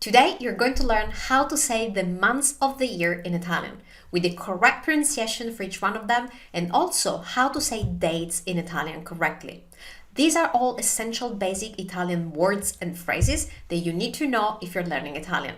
Today, you're going to learn how to say the months of the year in Italian, with the correct pronunciation for each one of them, and also how to say dates in Italian correctly. These are all essential basic Italian words and phrases that you need to know if you're learning Italian.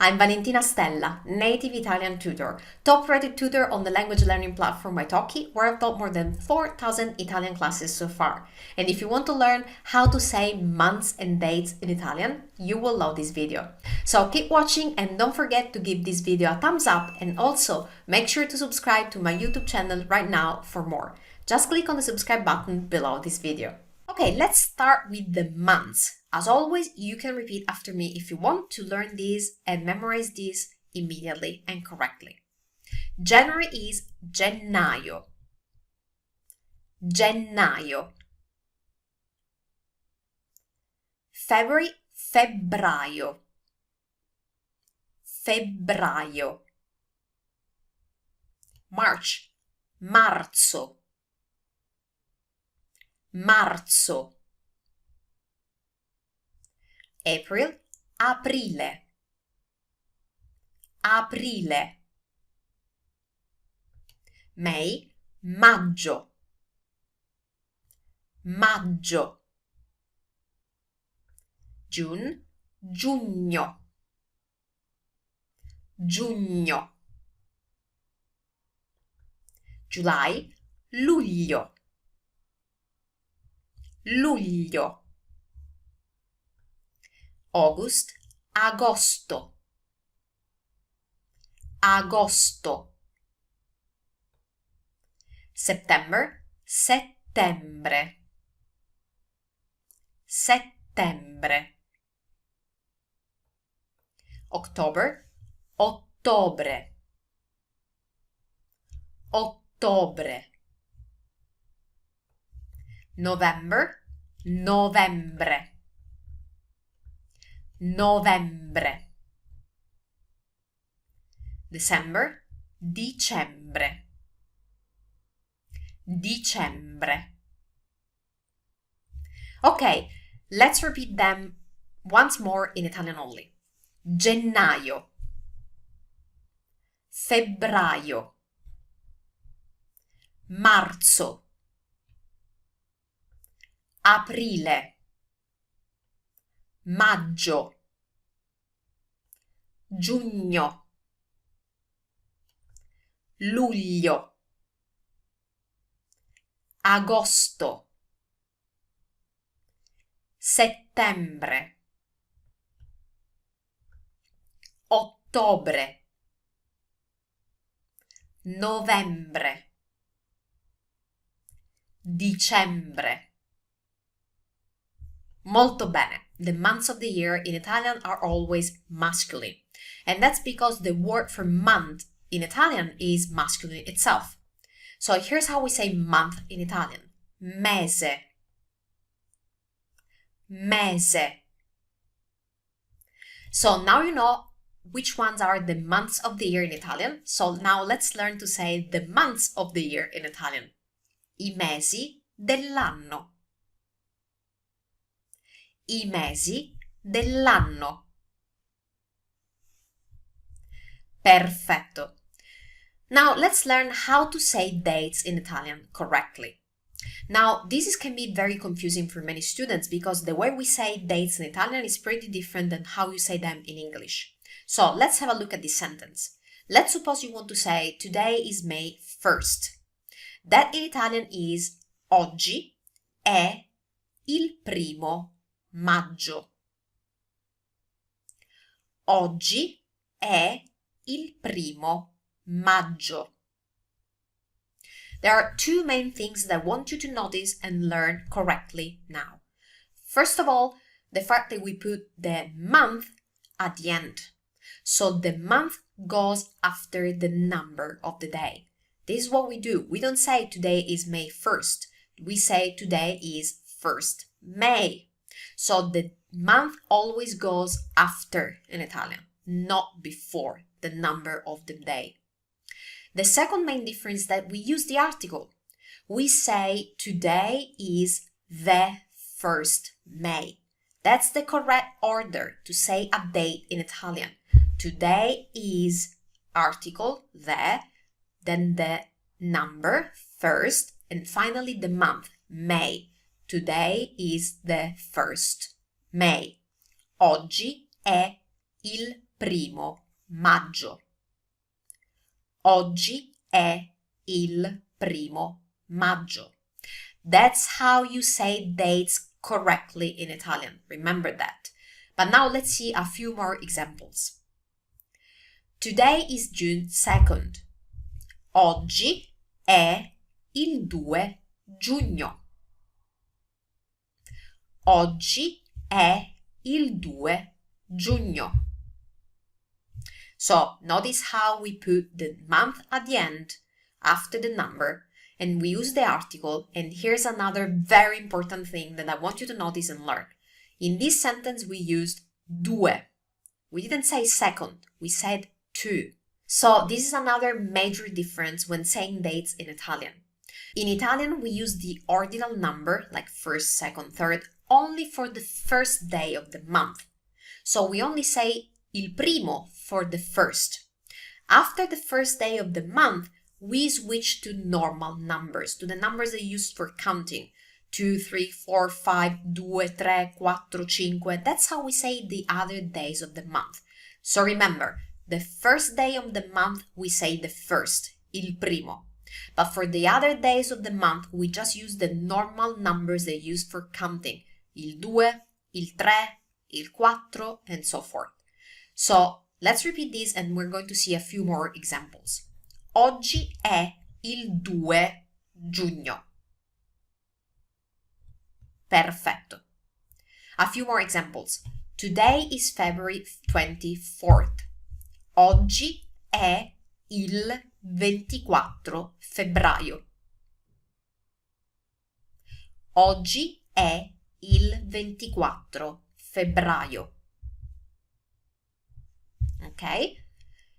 I'm Valentina Stella, native Italian tutor, top-rated tutor on the language learning platform 𝗕𝗂𝗏, where I've taught more than 4,000 Italian classes so far. And if you want to learn how to say months and dates in Italian, you will love this video. So keep watching and don't forget to give this video a thumbs up, and also make sure to subscribe to my YouTube channel right now for more. Just click on the subscribe button below this video. Okay, let's start with the months. As always, you can repeat after me if you want to learn these and memorize these immediately and correctly. January is gennaio. Gennaio. February, febbraio. Febbraio. March, marzo. Marzo. April, aprile. Aprile. May, maggio. Maggio. June, giugno. Giugno. July, luglio. Luglio. August, agosto. Agosto. September, settembre. Settembre. October, ottobre. Ottobre. November, novembre. Novembre. December, dicembre. Dicembre. Okay, let's repeat them once more in Italian only. Gennaio. Febbraio. Marzo. Aprile. Maggio. Giugno. Luglio. Agosto. Settembre. Ottobre. Novembre. Dicembre. Molto bene. The months of the year in Italian are always masculine. And that's because the word for month in Italian is masculine itself. So here's how we say month in Italian. Mese. Mese. So now you know which ones are the months of the year in Italian. So now let's learn to say the months of the year in Italian. I mesi dell'anno. I mesi dell'anno. Perfetto. Now let's learn how to say dates in Italian correctly. Now this can be very confusing for many students because the way we say dates in Italian is pretty different than how you say them in English. So let's have a look at this sentence. Let's suppose you want to say today is May 1st. That in Italian is oggi è il 1° maggio. Oggi è il 1° maggio. There are two main things that I want you to notice and learn correctly now. First of all, the fact that we put the month at the end. So the month goes after the number of the day. This is what we do. We don't say today is May 1st. We say today is 1st May. So the month always goes after in Italian, not before the number of the day. The second main difference is that we use the article. We say today is the 1st May. That's the correct order to say a date in Italian. Today is article, the, then the number, first, and finally the month, May. Today is the 1st, May. Oggi è il 1° maggio. Oggi è il 1° maggio. That's how you say dates correctly in Italian. Remember that. But now let's see a few more examples. Today is June 2nd. Oggi è il 2 giugno. Oggi è il 2 giugno. So, notice how we put the month at the end after the number and we use the article, and here's another very important thing that I want you to notice and learn. In this sentence we used due. We didn't say second, we said two. So this is another major difference when saying dates in Italian. In Italian we use the ordinal number, like first, second, third, only for the first day of the month. So we only say il primo for the first. After the first day of the month, we switch to normal numbers, to the numbers they use for counting. 2, 3, 4, 5, 2, 3, 4, 5. That's how we say the other days of the month. So remember, the first day of the month we say the first, il primo. But for the other days of the month, we just use the normal numbers they use for counting. Il 2, il 3, il 4, and so forth. So let's repeat this and we're going to see a few more examples. Oggi è il 2 giugno. Perfetto. A few more examples. Today is February 24th. Oggi è il 24 febbraio. Oggi è il 24 febbraio. Okay?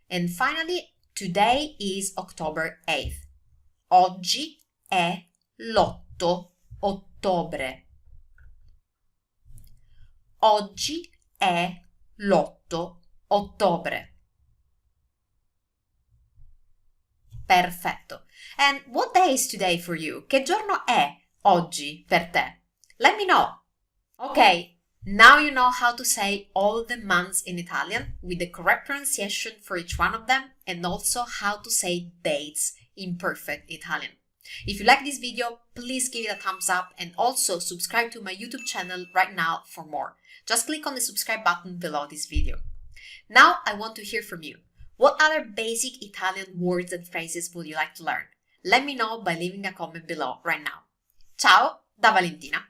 And finally, today is October 8th. Oggi è l'8 ottobre. Oggi è l'8 ottobre. Perfetto. And what day is today for you? Che giorno è oggi per te? Let me know. Okay, now you know how to say all the months in Italian with the correct pronunciation for each one of them, and also how to say dates in perfect Italian. If you like this video, please give it a thumbs up and also subscribe to my YouTube channel right now for more. Just click on the subscribe button below this video. Now I want to hear from you. What other basic Italian words and phrases would you like to learn? Let me know by leaving a comment below right now. Ciao da Valentina!